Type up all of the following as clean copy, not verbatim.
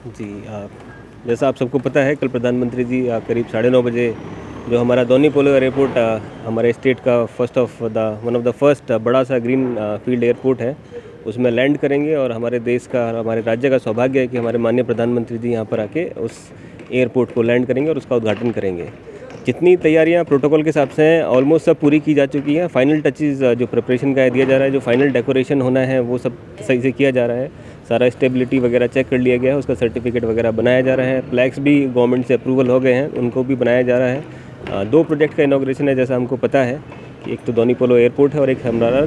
जी जैसा आप सबको पता है, कल प्रधानमंत्री जी करीब 9:30 बजे जो हमारा दोनी पोलो एयरपोर्ट हमारे स्टेट का वन ऑफ द फर्स्ट बड़ा सा ग्रीन फील्ड एयरपोर्ट है, उसमें लैंड करेंगे। और हमारे देश का और हमारे राज्य का सौभाग्य है कि हमारे माननीय प्रधानमंत्री जी यहाँ पर आके उस एयरपोर्ट को लैंड करेंगे और उसका उद्घाटन करेंगे। जितनी तैयारियां प्रोटोकॉल के हिसाब से हैं ऑलमोस्ट सब पूरी की जा चुकी हैं। फाइनल टचेस जो प्रिपरेशन का दिया जा रहा है, जो फाइनल डेकोरेशन होना है वो सब सही से किया जा रहा है। सारा स्टेबिलिटी वगैरह चेक कर लिया गया है, उसका सर्टिफिकेट वगैरह बनाया जा रहा है। फ्लैग्स भी गवर्नमेंट से अप्रूवल हो गए हैं, उनको भी बनाया जा रहा है। 2 प्रोजेक्ट का इनॉग्रेशन है, जैसा हमको पता है कि एक तो दोनी पोलो एयरपोर्ट है और एक हमारा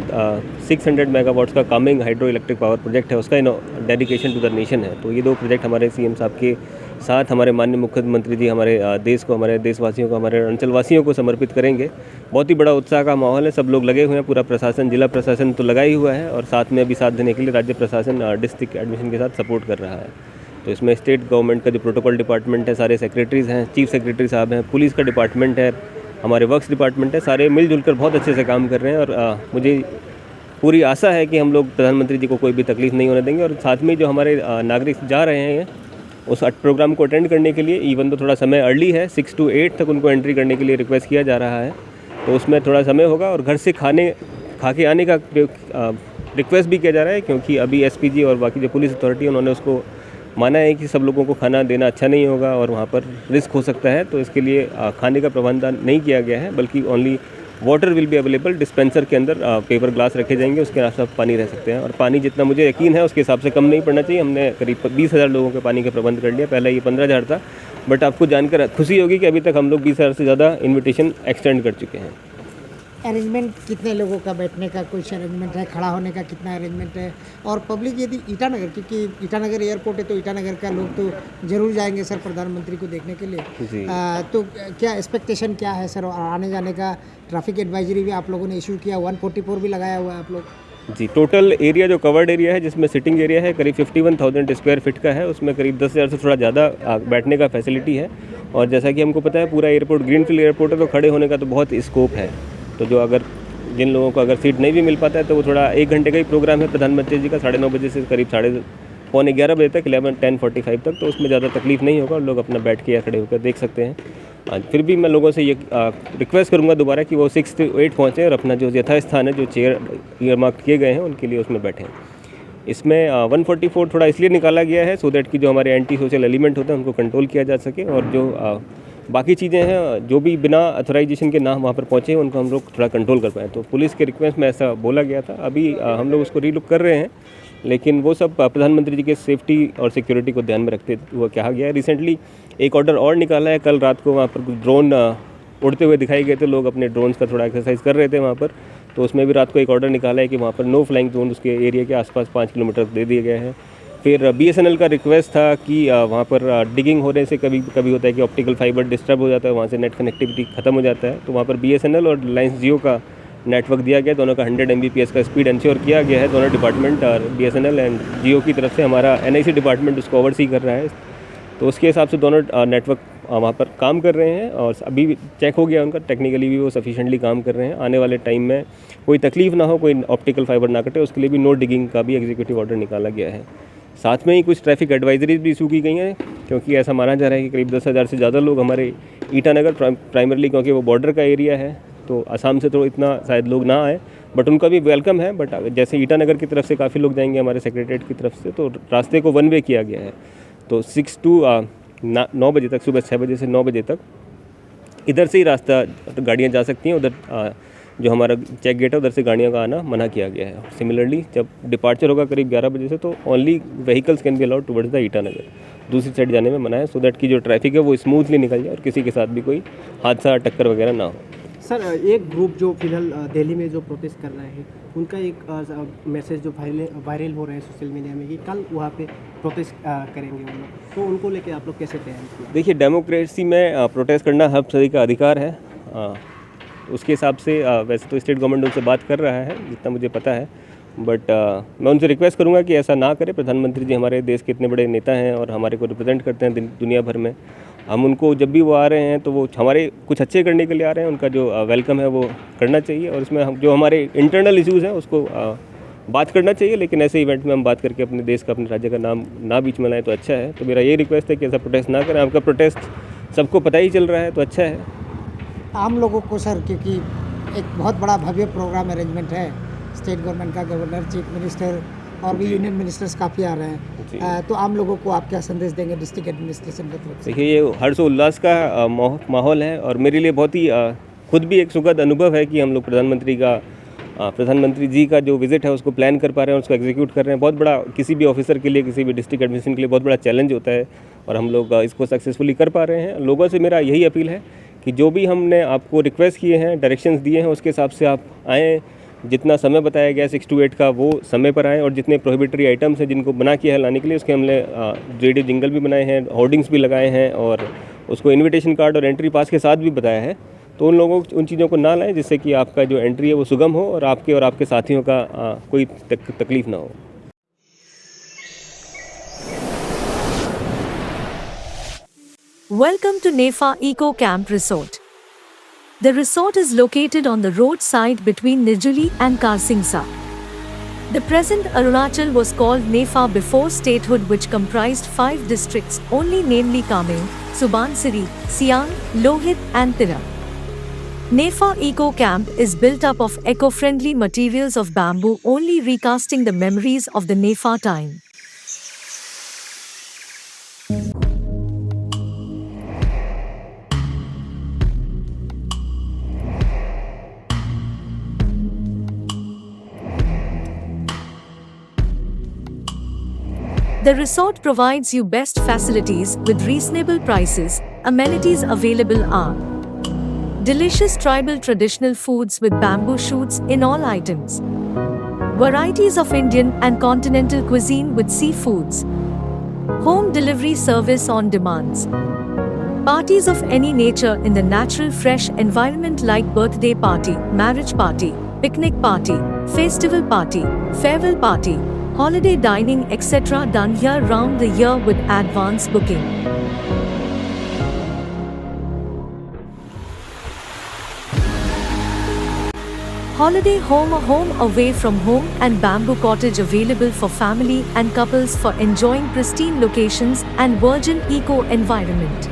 600 मेगावाट्स का Kameng hydro electric power project है, उसका डेडिकेशन टू द नेशन है। तो ये 2 प्रोजेक्ट हमारे सीएम साहब के साथ हमारे माननीय मुख्यमंत्री जी हमारे देश को, हमारे देशवासियों को, हमारे अंचलवासियों को समर्पित करेंगे। बहुत ही बड़ा उत्साह का माहौल है, सब लोग लगे हुए हैं, पूरा प्रशासन, जिला प्रशासन तो लगा ही हुआ है और साथ में अभी साथ देने के लिए राज्य प्रशासन डिस्ट्रिक्ट एडमिशन के साथ सपोर्ट कर रहा है। तो इसमें स्टेट गवर्नमेंट का जो प्रोटोकॉल डिपार्टमेंट है, सारे सेक्रेटरीज़ हैं, चीफ सेक्रेटरी साहब हैं, पुलिस का डिपार्टमेंट है, हमारे वर्क्स डिपार्टमेंट है, सारे मिलजुल कर बहुत अच्छे से काम कर रहे हैं। और मुझे पूरी आशा है कि हम लोग प्रधानमंत्री जी को कोई भी तकलीफ नहीं होने देंगे। और साथ में जो हमारे नागरिक जा रहे हैं उस प्रोग्राम को अटेंड करने के लिए, इवन तो थोड़ा समय अर्ली है, 6 to 8 तक उनको एंट्री करने के लिए रिक्वेस्ट किया जा रहा है, तो उसमें थोड़ा समय होगा। और घर से खा के आने का रिक्वेस्ट भी किया जा रहा है, क्योंकि अभी एसपीजी और बाकी जो पुलिस अथॉरिटी उन्होंने उसको माना है कि सब लोगों को खाना देना अच्छा नहीं होगा और वहाँ पर रिस्क हो सकता है। तो इसके लिए खाने का प्रबंध नहीं किया गया है, बल्कि only water will be available. Dispenser के अंदर पेपर ग्लास रखे जाएंगे, उसके आस-पास पानी रह सकते हैं। और पानी जितना मुझे यकीन है उसके हिसाब से कम नहीं पड़ना चाहिए। हमने करीब 20,000 लोगों के पानी का प्रबंध कर लिया, पहले ये 15,000 था। बट आपको जानकर खुशी होगी कि अभी तक हम लोग 20,000 से ज़्यादा इन्विटेशन एक्सटेंड कर चुके हैं। अरेंजमेंट कितने लोगों का बैठने का कुछ अरेंजमेंट है, खड़ा होने का कितना अरेंजमेंट है? और पब्लिक यदि ईटानगर, क्योंकि ईटानगर एयरपोर्ट है तो ईटानगर का लोग तो ज़रूर जाएंगे सर प्रधानमंत्री को देखने के लिए जी तो क्या एक्सपेक्टेशन क्या है सर? और आने जाने का ट्रैफिक एडवाइजरी भी आप लोगों ने इशू किया, 144 भी लगाया हुआ है आप लोग। जी, टोटल एरिया जो कवर्ड एरिया है, जिसमें सिटिंग एरिया है करीब 51,000 स्क्वायर फीट का है, उसमें करीब 10,000 से थोड़ा ज़्यादा बैठने का फैसिलिटी है। और जैसा कि हमको पता है पूरा एयरपोर्ट ग्रीनफील्ड एयरपोर्ट है, तो खड़े होने का तो बहुत स्कोप है। तो जिन लोगों को अगर सीट नहीं भी मिल पाता है तो वो थोड़ा 1 घंटे का ही प्रोग्राम है प्रधानमंत्री जी का, 9:30 बजे से करीब 10:45 बजे तक, 10:45 तक। तो उसमें ज़्यादा तकलीफ नहीं होगा, लोग अपना बैठ के या खड़े होकर देख सकते हैं। फिर भी मैं लोगों से ये रिक्वेस्ट करूंगा दोबारा कि वो 6 to 8 पहुँचें और अपना जो यथास्थान है, जो चेयर ईयरमार्क किए गए हैं, उनके लिए उसमें बैठें। इसमें 144 थोड़ा इसलिए निकाला गया है सो दैट कि जो हमारे एंटी सोशल एलिमेंट होते हैं उनको कंट्रोल किया जा सके। और जो बाकी चीज़ें हैं, जो भी बिना अथोराइजेशन के ना वहाँ पर पहुँचे, उनको हम लोग थोड़ा कंट्रोल कर पाएँ। तो पुलिस के रिक्वेस्ट में ऐसा बोला गया था। अभी हम लोग उसको रीलुक कर रहे हैं, लेकिन वो सब प्रधानमंत्री जी के सेफ्टी और सिक्योरिटी को ध्यान में रखते हुए कहा गया है। रिसेंटली एक ऑर्डर और निकाला है, कल रात को वहाँ पर ड्रोन उड़ते हुए दिखाई गए थे, लोग अपने ड्रोन्स का थोड़ा एक्सरसाइज कर रहे थे वहाँ पर। तो उसमें भी रात को एक ऑर्डर निकाला है कि वहाँ पर नो फ्लाइंग जोन उसके एरिया के आसपास 5 किलोमीटर दे दिए गए हैं। फिर बीएसएनएल का रिक्वेस्ट था कि वहाँ पर डिगिंग होने से कभी कभी होता है कि ऑप्टिकल फाइबर डिस्टर्ब हो जाता है, वहाँ से नेट कनेक्टिविटी खत्म हो जाता है। तो वहाँ पर बीएसएनएल और रिलायंस जियो का नेटवर्क दिया गया, दोनों का 100 MBPS का स्पीड इंश्योर किया गया है। दोनों डिपार्टमेंट और बीएसएनएल एंड जियो की तरफ से, हमारा एनआईसी डिपार्टमेंट उसको ओवरसी कर रहा है। तो उसके हिसाब से दोनों नेटवर्क वहाँ पर काम कर रहे हैं और अभी चेक हो गया उनका, टेक्निकली भी वो सफिशिएंटली काम कर रहे हैं। आने वाले टाइम में कोई तकलीफ ना हो, कोई ऑप्टिकल फाइबर ना कटे, उसके लिए भी नो डिगिंग का भी एग्जीक्यूटिव ऑर्डर निकाला गया है। साथ में ही कुछ ट्रैफिक एडवाइजरीज भी इशू की गई हैं, क्योंकि ऐसा माना जा रहा है कि करीब 10,000 से ज़्यादा लोग हमारे ईटानगर प्राइमरली, क्योंकि वो बॉर्डर का एरिया है, तो असम से तो इतना शायद लोग ना आए, बट उनका भी वेलकम है। बट जैसे ईटानगर की तरफ से काफ़ी लोग जाएंगे हमारे सेक्रेटरीट की तरफ से, तो रास्ते को 1 वे किया गया है। तो 6 to 9 बजे तक, सुबह 6 बजे से 9 बजे तक इधर से ही रास्ता गाड़ियाँ जा सकती हैं। उधर जो हमारा चेक गेट है, उधर से गाड़ियों का आना मना किया गया है। सिमिलरली जब डिपार्चर होगा करीब 11 बजे से, तो only vehicles can be allowed towards the Itanagar, दूसरी साइड जाने में मना है, सो दैट की जो ट्रैफिक है वो स्मूथली निकल जाए और किसी के साथ भी कोई हादसा टक्कर वगैरह ना हो। सर, एक ग्रुप जो फिलहाल दिल्ली में जो प्रोटेस्ट कर रहा है, उनका एक मैसेज जो वायरल हो रहा है सोशल मीडिया में कि कल वहाँ पे प्रोटेस्ट करेंगे वो लोग, तो उनको लेके आप लोग कैसे तैयार किए? देखिए, डेमोक्रेसी में प्रोटेस्ट करना हर सभी का अधिकार है। उसके हिसाब से वैसे तो स्टेट गवर्नमेंट उनसे बात कर रहा है, जितना मुझे पता है। बट मैं उनसे रिक्वेस्ट करूंगा कि ऐसा ना करें। प्रधानमंत्री जी हमारे देश के इतने बड़े नेता हैं और हमारे को रिप्रेजेंट करते हैं दुनिया भर में। हम उनको जब भी वो आ रहे हैं तो वो हमारे कुछ अच्छे करने के लिए आ रहे हैं, उनका जो वेलकम है वो करना चाहिए। और इसमें हम जो हमारे इंटरनल इश्यूज़ हैं उसको बात करना चाहिए, लेकिन ऐसे इवेंट में हम बात करके अपने देश का, अपने राज्य का नाम ना बीच में लाएं तो अच्छा है। तो मेरा ये रिक्वेस्ट है कि ऐसा प्रोटेस्ट ना करें। आपका प्रोटेस्ट सबको पता ही चल रहा है तो अच्छा है। आम लोगों को सर, क्योंकि एक बहुत बड़ा भव्य प्रोग्राम अरेंजमेंट है, स्टेट गवर्नमेंट का, गवर्नर, चीफ मिनिस्टर और भी यूनियन मिनिस्टर्स काफ़ी आ रहे हैं, तो आम लोगों को आप क्या संदेश देंगे डिस्ट्रिक्ट एडमिनिस्ट्रेशन की तरफ से? देखिए, ये हर्ष उल्लास का माहौल है और मेरे लिए बहुत ही खुद भी एक सुखद अनुभव है कि हम लोग प्रधानमंत्री जी का जो विज़िट है उसको प्लान कर पा रहे हैं, उसको एग्जीक्यूट कर रहे हैं। बहुत बड़ा किसी भी ऑफिसर के लिए, किसी भी डिस्ट्रिक्ट एडमिनिस्ट्रेशन के लिए बहुत बड़ा चैलेंज होता है और हम लोग इसको सक्सेसफुली कर पा रहे हैं। लोगों से मेरा यही अपील है कि जो भी हमने आपको रिक्वेस्ट किए हैं, डायरेक्शंस दिए हैं, उसके हिसाब से आप आएँ। जितना समय बताया गया 6 to 8 का, वो समय पर आएँ और जितने प्रोहिबिटरी आइटम्स हैं जिनको बना किया है लाने के लिए, उसके हमने रेडियो जिंगल भी बनाए हैं, होर्डिंग्स भी लगाए हैं और उसको इन्विटेशन कार्ड और एंट्री पास के साथ भी बताया है। तो उन लोगों उन चीज़ों को ना लाएं जिससे कि आपका जो एंट्री है वो सुगम हो और आपके साथियों का कोई तकलीफ ना हो। Welcome to Nefa Eco Camp Resort. The resort is located on the roadside between Nijuli and Karsingsa. The present Arunachal was called Nefa before statehood, which comprised 5 districts only, namely Kameng, Subansiri, Siang, Lohit and Tira. Nefa Eco Camp is built up of eco-friendly materials of bamboo, only recasting the memories of the Nefa time. The resort provides you best facilities with reasonable prices. Amenities available are delicious tribal traditional foods with bamboo shoots in all items, varieties of Indian and continental cuisine with seafoods, home delivery service on demands, parties of any nature in the natural fresh environment like birthday party, marriage party, picnic party, festival party, farewell party, holiday dining, etc. done here round the year with advance booking. Holiday home, a home away from home, and bamboo cottage available for family and couples for enjoying pristine locations and virgin eco environment.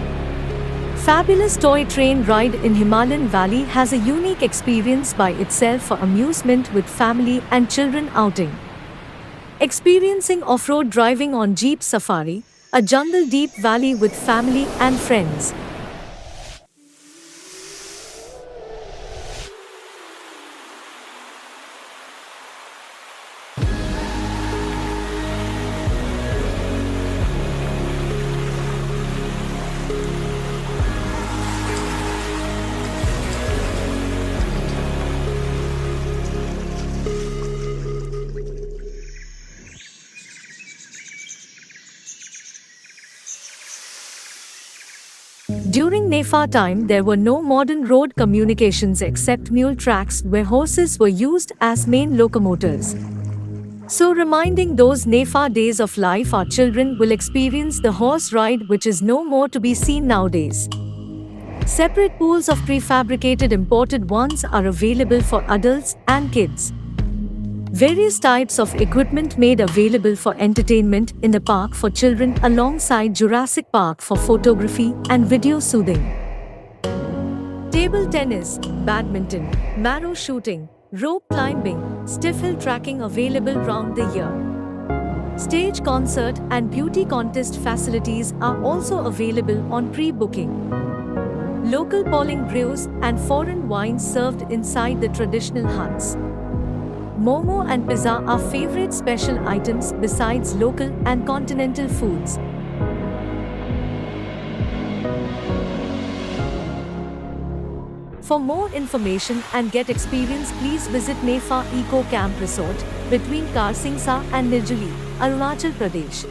Fabulous toy train ride in Himalayan Valley has a unique experience by itself for amusement with family and children outing. Experiencing off-road driving on Jeep Safari, a jungle deep valley with family and friends. During Nefa time, there were no modern road communications except mule tracks where horses were used as main locomotives. So reminding those Nefa days of life, our children will experience the horse ride, which is no more to be seen nowadays. Separate pools of prefabricated imported ones are available for adults and kids. Various types of equipment made available for entertainment in the park for children alongside Jurassic Park for photography and video soothing. Table tennis, badminton, marrow shooting, rope climbing, stiff hill trekking available round the year. Stage concert and beauty contest facilities are also available on pre-booking. Local polling brews and foreign wines served inside the traditional huts. Momo and pizza are favorite special items besides local and continental foods. For more information and get experience, please visit Nefa Eco Camp Resort between Karsingsa and Nijuli, Arunachal Pradesh.